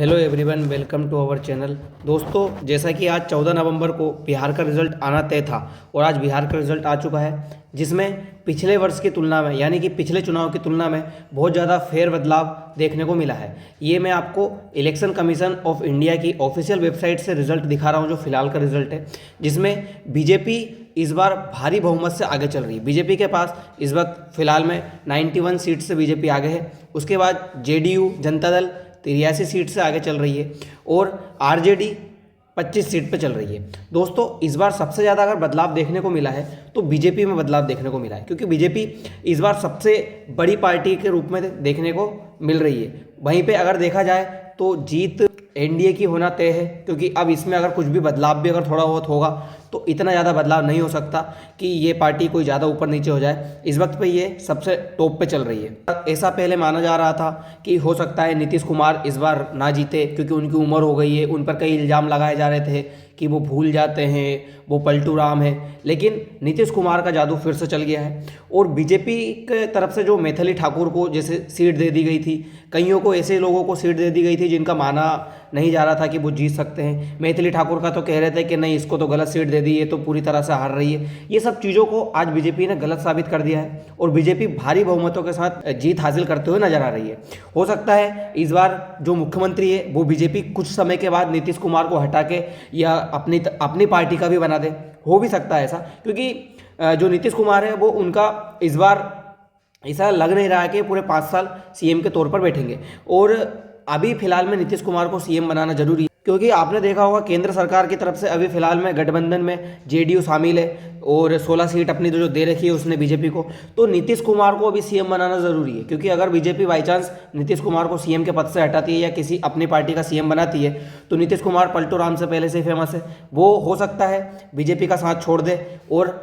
Hello everyone, welcome to our channel. दोस्तों, जैसा कि आज 14 नवंबर को बिहार का रिज़ल्ट आना तय था और आज बिहार का रिज़ल्ट आ चुका है, जिसमें पिछले वर्ष की तुलना में यानी कि पिछले चुनाव की तुलना में बहुत ज़्यादा फेर बदलाव देखने को मिला है। ये मैं आपको इलेक्शन कमीशन ऑफ इंडिया की ऑफिशियल वेबसाइट से रिज़ल्ट दिखा रहा हूँ, जो फिलहाल का रिज़ल्ट है, जिसमें बीजेपी इस बार भारी बहुमत से आगे चल रही है। बीजेपी के पास इस वक्त फिलहाल में 91 सीट से बीजेपी आगे है। उसके बाद जेडीयू जनता दल 83 सीट से आगे चल रही है और आरजेडी 25 सीट पे चल रही है। दोस्तों, इस बार सबसे ज़्यादा अगर बदलाव देखने को मिला है तो बीजेपी में बदलाव देखने को मिला है, क्योंकि बीजेपी इस बार सबसे बड़ी पार्टी के रूप में देखने को मिल रही है। वहीं पे अगर देखा जाए तो जीत एनडीए की होना तय है, क्योंकि अब इसमें अगर कुछ भी बदलाव भी अगर थोड़ा बहुत होगा तो इतना ज़्यादा बदलाव नहीं हो सकता कि ये पार्टी कोई ज़्यादा ऊपर नीचे हो जाए। इस वक्त पे ये सबसे टॉप पे चल रही है। ऐसा पहले माना जा रहा था कि हो सकता है नीतीश कुमार इस बार ना जीते, क्योंकि उनकी उम्र हो गई है। उन पर कई इल्ज़ाम लगाए जा रहे थे कि वो भूल जाते हैं, वो पलटू राम है, लेकिन नीतीश कुमार का जादू फिर से चल गया है। और बीजेपी के तरफ से जो मैथिली ठाकुर को जैसे सीट दे दी गई थी, कईयों को ऐसे लोगों को सीट दे दी गई थी जिनका माना नहीं जा रहा था कि वो जीत सकते हैं। मैथिली ठाकुर का तो कह रहे थे कि नहीं, इसको तो गलत सीट दे दी, ये तो पूरी तरह से हार रही है। ये सब चीज़ों को आज बीजेपी ने गलत साबित कर दिया है और बीजेपी भारी बहुमतों के साथ जीत हासिल करते हुए नजर आ रही है। हो सकता है इस बार जो मुख्यमंत्री है वो बीजेपी कुछ समय के बाद नीतीश कुमार को हटा के या अपनी पार्टी का भी बना दे। हो भी सकता है ऐसा, क्योंकि जो नीतीश कुमार है वो उनका इस बार ऐसा लग नहीं रहा है कि पूरे 5 साल सीएम के तौर पर बैठेंगे। और अभी फिलहाल में नीतीश कुमार को सीएम बनाना जरूरी है, क्योंकि आपने देखा होगा केंद्र सरकार की तरफ से अभी फिलहाल में गठबंधन में जेडीयू शामिल है और 16 सीट अपनी जो दे रखी है उसने बीजेपी को। तो नीतीश कुमार को अभी सीएम बनाना जरूरी है, क्योंकि अगर BJP by chance Nitish Kumar को सीएम के पद से हटाती है या किसी अपनी पार्टी का सीएम बनाती है तो नीतीश कुमार पलटू राम से पहले से फेमस है, वो हो सकता है बीजेपी का साथ छोड़ दे और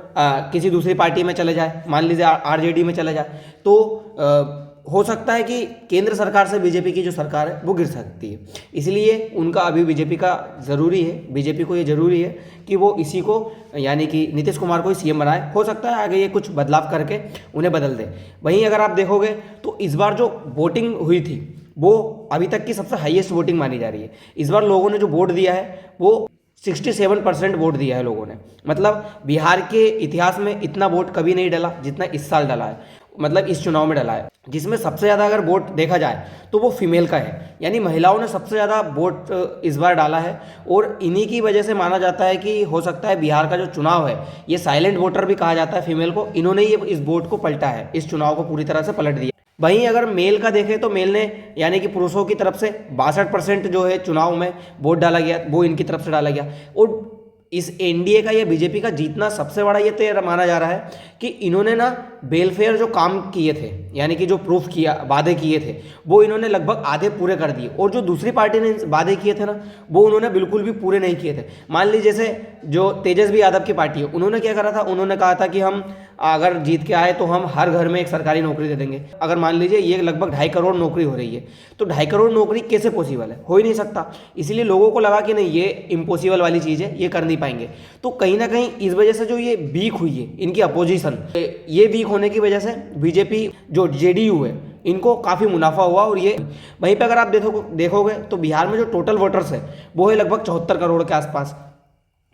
किसी दूसरी पार्टी में चले जाए, मान लीजिए आरजेडी में चले जाए। तो हो सकता है कि केंद्र सरकार से बीजेपी की जो सरकार है वो गिर सकती है। इसलिए उनका अभी बीजेपी का ज़रूरी है, बीजेपी को ये ज़रूरी है कि वो इसी को यानी कि नीतीश कुमार को ही सीएम बनाए। हो सकता है आगे ये कुछ बदलाव करके उन्हें बदल दे। वहीं अगर आप देखोगे तो इस बार जो वोटिंग हुई थी वो अभी तक की सबसे हाईएस्ट वोटिंग मानी जा रही है। इस बार लोगों ने जो वोट दिया है वो 67% वोट दिया है लोगों ने। मतलब बिहार के इतिहास में इतना वोट कभी नहीं डला जितना इस साल डला है, मतलब इस चुनाव में डला है, जिसमें सबसे ज़्यादा अगर वोट देखा जाए तो वो फीमेल का है, यानी महिलाओं ने सबसे ज़्यादा वोट इस बार डाला है। और इन्हीं की वजह से माना जाता है कि हो सकता है बिहार का जो चुनाव है, ये साइलेंट वोटर भी कहा जाता है फीमेल को, इन्होंने ये इस वोट को पलटा है, इस चुनाव को पूरी तरह से पलट दिया। वहीं अगर मेल का देखें तो मेल ने यानी कि पुरुषों की तरफ से 62% जो है चुनाव में वोट डाला गया, वो इनकी तरफ से डाला गया। और इस एनडीए का या बीजेपी का जीतना सबसे बड़ा ये तो माना जा रहा है कि इन्होंने ना वेलफेयर जो काम किए थे, यानी कि जो प्रूफ किया वादे किए थे, वो इन्होंने लगभग आधे पूरे कर दिए। और जो दूसरी पार्टी ने वादे किए थे ना, वो उन्होंने बिल्कुल भी पूरे नहीं किए थे। मान लीजिए जैसे जो तेजस्वी यादव की पार्टी है, उन्होंने क्या करा था, उन्होंने कहा था कि हम अगर जीत के आए तो हम हर घर में एक सरकारी नौकरी दे देंगे। अगर मान लीजिए ये लगभग 2.5 करोड़ नौकरी हो रही है, तो 2.5 करोड़ नौकरी कैसे पॉसिबल है, हो ही नहीं सकता। इसलिए लोगों को लगा कि नहीं, ये इम्पॉसिबल वाली चीज़ है, ये कर नहीं पाएंगे। तो कहीं ना कहीं इस वजह से जो ये वीक हुई है इनकी अपोजिशन, ये वीक होने की वजह से बीजेपी जो जेडीयू है इनको काफ़ी मुनाफा हुआ। और ये वहीं पे अगर आप देखोगे तो बिहार में जो टोटल वोटर्स है वो है लगभग 74 करोड़ के आसपास।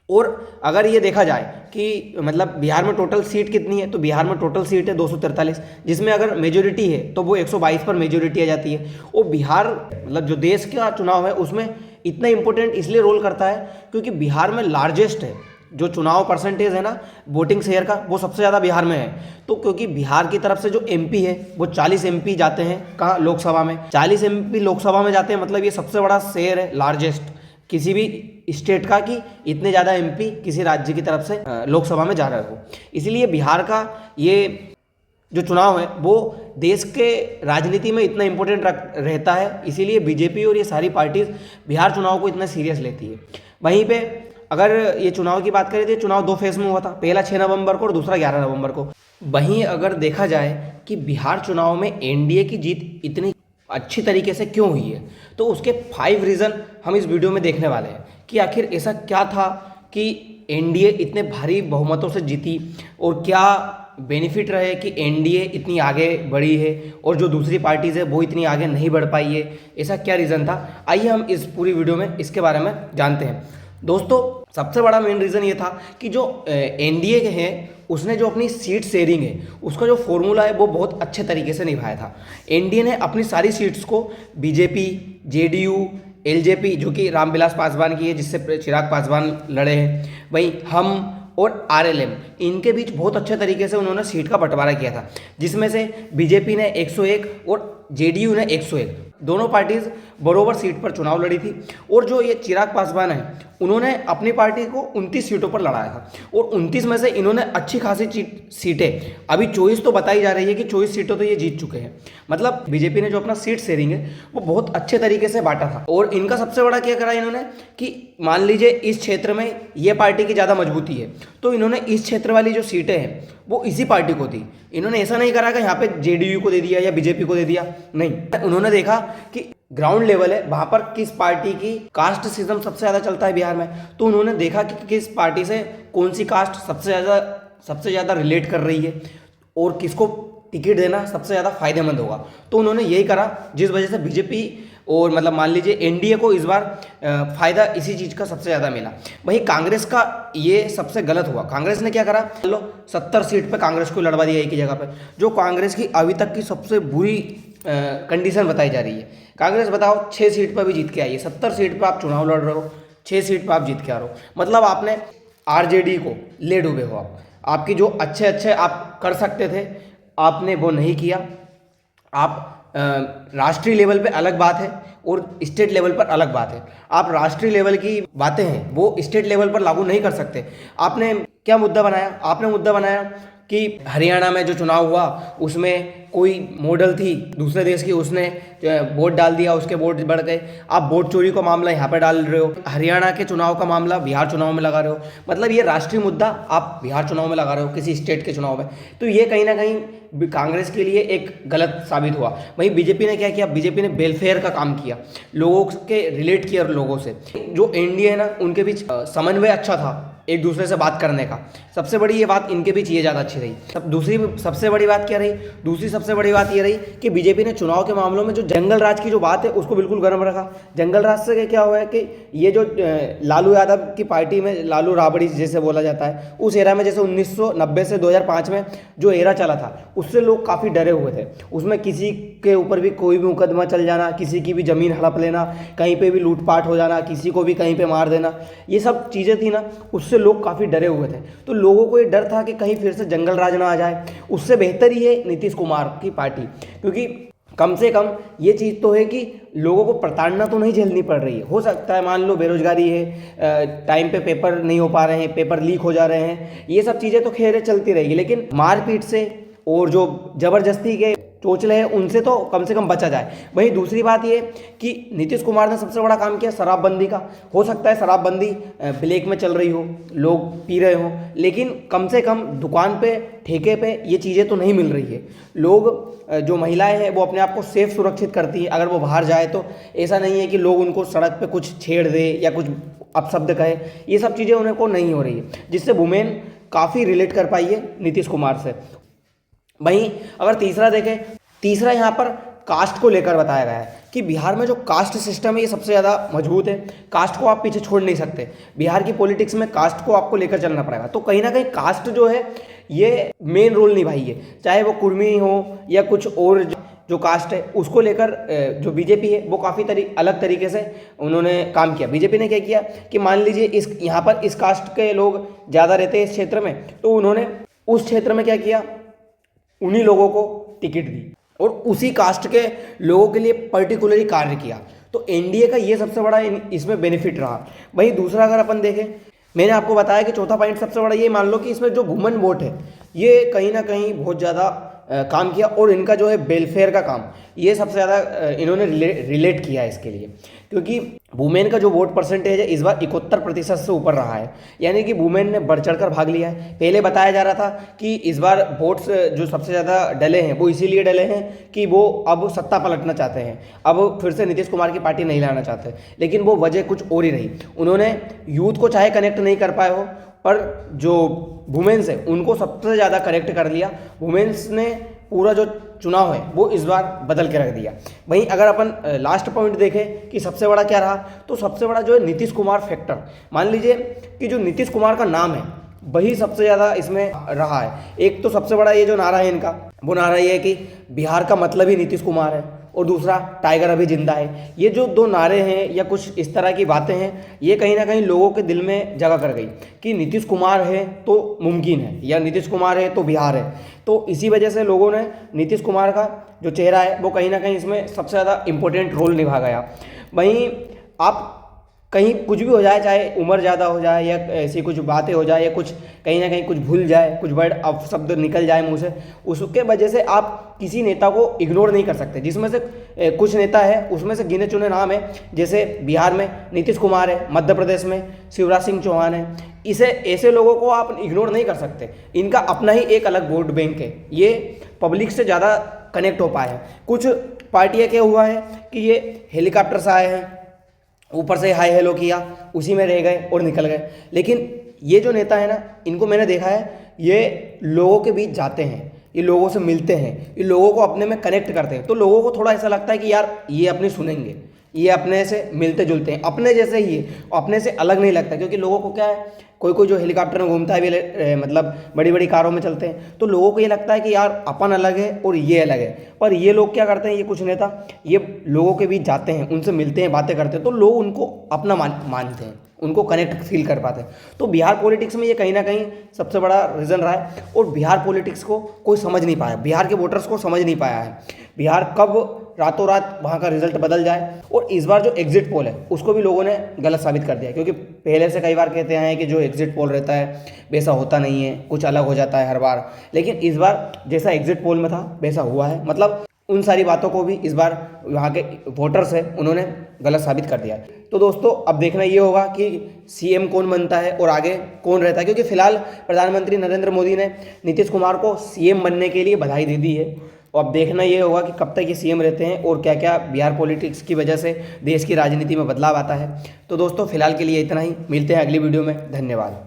और अगर ये देखा जाए कि मतलब बिहार में टोटल सीट कितनी है, तो बिहार में टोटल सीट है 243, जिसमें अगर मेजोरिटी है तो वो 122 पर मेजोरिटी आ जाती है। और बिहार मतलब जो देश का चुनाव है उसमें इतना इंपॉर्टेंट इसलिए रोल करता है क्योंकि बिहार में लार्जेस्ट है जो चुनाव परसेंटेज है ना वोटिंग शेयर का, वो सबसे ज़्यादा बिहार में है। तो क्योंकि बिहार की तरफ से जो एमपी है वो 40 एमपी जाते हैं कहाँ, लोकसभा में 40 एमपी लोकसभा में जाते हैं। मतलब ये सबसे बड़ा शेयर है लार्जेस्ट किसी भी स्टेट का, कि इतने ज़्यादा एमपी किसी राज्य की तरफ से लोकसभा में जा रहे हो। इसलिए बिहार का ये जो चुनाव है वो देश के राजनीति में इतना इम्पोर्टेंट रहता है। इसीलिए बीजेपी और ये सारी पार्टीज बिहार चुनाव को इतना सीरियस लेती है। वहीं पे अगर ये चुनाव की बात करें तो चुनाव 2 फेज में हुआ था, पहला 6 नवंबर को और दूसरा 11 नवंबर को। वहीं अगर देखा जाए कि बिहार चुनाव में एनडीए की जीत इतनी अच्छी तरीके से क्यों हुई है, तो उसके 5 रीज़न हम इस वीडियो में देखने वाले हैं कि आखिर ऐसा क्या था कि एनडीए इतने भारी बहुमतों से जीती और क्या बेनिफिट रहे कि एनडीए इतनी आगे बढ़ी है और जो दूसरी पार्टीज़ है वो इतनी आगे नहीं बढ़ पाई है, ऐसा क्या रीज़न था? आइए हम इस पूरी वीडियो में इसके बारे में जानते हैं। दोस्तों, सबसे बड़ा मेन रीज़न ये था कि जो एनडीए है उसने जो अपनी सीट शेयरिंग है उसका जो फॉर्मूला है वो बहुत अच्छे तरीके से निभाया था। एनडीए ने अपनी सारी सीट्स को बीजेपी, जेडीयू, एलजेपी जो कि रामविलास पासवान की है जिससे चिराग पासवान लड़े हैं, वहीं हम और आरएलएम, इनके बीच बहुत अच्छे तरीके से उन्होंने सीट का बंटवारा किया था, जिसमें से बीजेपी ने 101 और जेडीयू ने 101, दोनों पार्टीज बरोबर सीट पर चुनाव लड़ी थी। और जो ये चिराग पासवान है उन्होंने अपनी पार्टी को 29 सीटों पर लड़ाया था और 29 में से इन्होंने अच्छी खासी सीटें, अभी 24 तो बताई जा रही है कि 24 सीटों तो ये जीत चुके हैं। मतलब बीजेपी ने जो अपना सीट शेयरिंग है वो बहुत अच्छे तरीके से बांटा था। और इनका सबसे बड़ा क्या करा इन्होंने कि मान लीजिए इस क्षेत्र में ये पार्टी की ज़्यादा मजबूती है तो इन्होंने इस क्षेत्र वाली जो सीटें हैं वो इसी पार्टी को दी। इन्होंने ऐसा नहीं करा कि यहाँ पे जेडीयू को दे दिया या बीजेपी को दे दिया, नहीं, उन्होंने देखा कि ग्राउंड लेवल है वहां पर किस पार्टी की कास्ट सिस्टम सबसे ज़्यादा चलता है बिहार में, तो उन्होंने देखा कि किस पार्टी से कौन सी कास्ट सबसे ज़्यादा रिलेट कर रही है और किसको टिकट देना सबसे ज़्यादा फायदेमंद होगा, तो उन्होंने यही करा, जिस वजह से बीजेपी और मतलब मान लीजिए एनडीए को इस बार फायदा इसी चीज़ का सबसे ज़्यादा मिला। वहीं कांग्रेस का ये सबसे गलत हुआ। कांग्रेस ने क्या करा, लो 70 सीट पे कांग्रेस को लड़वा दिया एक ही जगह पे, जो कांग्रेस की अभी तक की सबसे बुरी कंडीशन बताई जा रही है। कांग्रेस बताओ 6 सीट पर भी जीत के आई है, 70 सीट पर आप चुनाव लड़ रहे हो, 6 सीट पर आप जीत के आ रहे हो, मतलब आपने आरजेडी को ले डूबे हो। आपकी जो अच्छे आप कर सकते थे आपने वो नहीं किया। आप राष्ट्रीय लेवल पे अलग बात है और स्टेट लेवल पर अलग बात है। आप राष्ट्रीय लेवल की बातें हैं वो स्टेट लेवल पर लागू नहीं कर सकते। आपने क्या मुद्दा बनाया? आपने मुद्दा बनाया कि हरियाणा में जो चुनाव हुआ उसमें कोई मॉडल थी दूसरे देश की, उसने वोट डाल दिया, उसके वोट बढ़ गए। आप वोट चोरी का मामला यहाँ पे डाल रहे हो, हरियाणा के चुनाव का मामला बिहार चुनाव में लगा रहे हो, मतलब ये राष्ट्रीय मुद्दा आप बिहार चुनाव में लगा रहे हो किसी स्टेट के चुनाव में, तो ये कहीं ना कहीं कांग्रेस के लिए एक गलत साबित हुआ। वहीं बीजेपी ने क्या किया, बीजेपी ने वेलफेयर का काम किया, लोगों के रिलेट किया लोगों से। जो एनडीए है ना उनके बीच समन्वय अच्छा था एक दूसरे से बात करने का, सबसे बड़ी ये बात इनके बीच ये ज़्यादा अच्छी रही। दूसरी सबसे बड़ी बात क्या रही, दूसरी सबसे बड़ी बात ये रही कि बीजेपी ने चुनाव के मामलों में जो जंगल राज की जो बात है उसको बिल्कुल गर्म रखा। जंगल राज से क्या हुआ है कि ये जो लालू यादव की पार्टी में लालू राबड़ी जैसे बोला जाता है, उस एरा में जैसे 1990 से 2005 में जो एरा चला था उससे लोग काफ़ी डरे हुए थे। उसमें किसी के ऊपर भी कोई भी मुकदमा चल जाना, किसी की भी ज़मीन हड़प लेना, कहीं पर भी लूटपाट हो जाना, किसी को भी कहीं पर मार देना, ये सब चीज़ें थी ना, उससे लोग काफ़ी डरे हुए थे। तो लोगों को ये डर था कि कहीं फिर से जंगल राज ना आ जाए। उससे बेहतर ही है नीतीश कुमार की पार्टी, क्योंकि कम से कम ये चीज़ तो है कि लोगों को प्रताड़ना तो नहीं झेलनी पड़ रही है। हो सकता है मान लो बेरोजगारी है, टाइम पे पेपर नहीं हो पा रहे हैं, पेपर लीक हो जा रहे हैं, ये सब चीज़ें तो खैर चलती रहेगी, लेकिन मारपीट से और जो ज़बरदस्ती के चोचले हैं उनसे तो कम से कम बचा जाए। वहीं दूसरी बात ये कि नीतीश कुमार ने सबसे बड़ा काम किया शराबबंदी का। हो सकता है शराबबंदी ब्लैक में चल रही हो, लोग पी रहे हो, लेकिन कम से कम दुकान पे, ठेके पे ये चीज़ें तो नहीं मिल रही है। लोग जो महिलाएं हैं वो अपने आप को सेफ सुरक्षित करती है, अगर वो बाहर जाए तो ऐसा नहीं है कि लोग उनको सड़क पे कुछ छेड़ दे या कुछ अपशब्द कहे, ये सब चीज़ें उन्हें को नहीं हो रही है, जिससे वुमेन काफ़ी रिलेट कर पाई है नीतीश कुमार से। वहीं अगर तीसरा देखें, तीसरा यहाँ पर कास्ट को लेकर बताया गया है कि बिहार में जो कास्ट सिस्टम है ये सबसे ज़्यादा मजबूत है। कास्ट को आप पीछे छोड़ नहीं सकते, बिहार की पॉलिटिक्स में कास्ट को आपको लेकर चलना पड़ेगा। तो कहीं ना कहीं कास्ट जो है ये मेन रोल निभाई है, चाहे वो कुर्मी हो या कुछ और जो कास्ट है, उसको लेकर जो बीजेपी है वो काफ़ी अलग तरीके से उन्होंने काम किया। बीजेपी ने क्या किया कि मान लीजिए इस यहाँ पर इस कास्ट के लोग ज़्यादा रहते हैं इस क्षेत्र में, तो उन्होंने उस क्षेत्र में क्या किया, उन्हीं लोगों को टिकट दी और उसी कास्ट के लोगों के लिए पर्टिकुलरली कार्य किया। तो एनडीए का ये सबसे बड़ा इसमें बेनिफिट रहा। वहीं दूसरा अगर अपन देखें, मैंने आपको बताया कि चौथा पॉइंट सबसे बड़ा ये मान लो कि इसमें जो वुमेन वोट है ये कहीं ना कहीं बहुत ज़्यादा काम किया, और इनका जो है वेलफेयर का काम ये सबसे ज़्यादा इन्होंने रिलेट किया है इसके लिए, क्योंकि वुमेन का जो वोट परसेंटेज है इस बार 71% से ऊपर रहा है, यानी कि वुमेन ने बढ़ चढ़ कर भाग लिया है। पहले बताया जा रहा था कि इस बार वोट्स जो सबसे ज़्यादा डले हैं वो इसीलिए डले हैं कि वो अब सत्ता पलटना चाहते हैं, अब फिर से नीतीश कुमार की पार्टी नहीं लाना चाहते, लेकिन वो वजह कुछ और ही रही। उन्होंने यूथ को चाहे कनेक्ट नहीं कर पाए हो, पर जो वुमेन्स है उनको सबसे ज़्यादा करेक्ट कर लिया। वुमेन्स ने पूरा जो चुनाव है वो इस बार बदल के रख दिया। वहीं अगर अपन लास्ट पॉइंट देखें कि सबसे बड़ा क्या रहा, तो सबसे बड़ा जो है नीतीश कुमार फैक्टर। मान लीजिए कि जो नीतीश कुमार का नाम है वही सबसे ज़्यादा इसमें रहा है। एक तो सबसे बड़ा ये जो नारा है इनका, वो नारा ये है कि बिहार का मतलब ही नीतीश कुमार है, और दूसरा टाइगर अभी जिंदा है। ये जो दो नारे हैं या कुछ इस तरह की बातें हैं, ये कहीं ना कहीं लोगों के दिल में जगह कर गई कि नीतीश कुमार है तो मुमकिन है, या नीतीश कुमार है तो बिहार है। तो इसी वजह से लोगों ने नीतीश कुमार का जो चेहरा है वो कहीं ना कहीं इसमें सबसे ज़्यादा इम्पोर्टेंट रोल निभा गया। वहीं आप कहीं कुछ भी हो जाए, चाहे उम्र ज़्यादा हो जाए या ऐसी कुछ बातें हो जाए या कुछ कहीं ना कहीं कुछ भूल जाए, कुछ वर्ड अपशब्द निकल जाए मुंह से, उसके वजह से आप किसी नेता को इग्नोर नहीं कर सकते। जिसमें से कुछ नेता है उसमें से गिने चुने नाम है, जैसे बिहार में नीतीश कुमार है, मध्य प्रदेश में शिवराज सिंह चौहान है। इसे ऐसे लोगों को आप इग्नोर नहीं कर सकते। इनका अपना ही एक अलग वोट बैंक है, ये पब्लिक से ज़्यादा कनेक्ट हो पाए हैं। कुछ पार्टियाँ क्या हुआ है कि ये हेलीकॉप्टर से आए हैं, ऊपर से हाय हेलो किया, उसी में रह गए और निकल गए। लेकिन ये जो नेता है ना, इनको मैंने देखा है, ये लोगों के बीच जाते हैं, ये लोगों से मिलते हैं, ये लोगों को अपने में कनेक्ट करते हैं। तो लोगों को थोड़ा ऐसा लगता है कि यार ये अपनी सुनेंगे, ये अपने से मिलते जुलते हैं, अपने जैसे ही है, अपने से अलग नहीं लगता। क्योंकि लोगों को क्या है, कोई कोई जो हेलीकॉप्टर में घूमता है, मतलब बड़ी बड़ी कारों में चलते हैं, तो लोगों को ये लगता है कि यार अपन अलग है और ये अलग है। पर ये लोग क्या करते हैं, ये कुछ नेता ये लोगों के बीच जाते हैं, उनसे मिलते हैं, बातें करते हैं, तो लोग उनको अपना मानते हैं, उनको कनेक्ट फील कर पाते हैं। तो बिहार पॉलिटिक्स में ये कहीं ना कहीं सबसे बड़ा रीज़न रहा है। और बिहार पॉलिटिक्स को कोई समझ नहीं पाया, बिहार के वोटर्स को समझ नहीं पाया है बिहार कब रातों रात वहाँ का रिजल्ट बदल जाए। और इस बार जो एग्जिट पोल है उसको भी लोगों ने गलत साबित कर दिया। क्योंकि पहले से कई बार कहते हैं कि जो एग्जिट पोल रहता है वैसा होता नहीं है, कुछ अलग हो जाता है हर बार। लेकिन इस बार जैसा एग्जिट पोल में था वैसा हुआ है। मतलब उन सारी बातों को भी इस बार वहाँ के वोटर्स हैं उन्होंने गलत साबित कर दिया। तो दोस्तों अब देखना ये होगा कि सीएम कौन बनता है और आगे कौन रहता है। क्योंकि फिलहाल प्रधानमंत्री नरेंद्र मोदी ने नीतीश कुमार को सीएम बनने के लिए बधाई दे दी है। और अब देखना ये होगा कि कब तक ये सीएम रहते हैं और क्या क्या बिहार पॉलिटिक्स की वजह से देश की राजनीति में बदलाव आता है। तो दोस्तों फिलहाल के लिए इतना ही, मिलते हैं अगली वीडियो में। धन्यवाद।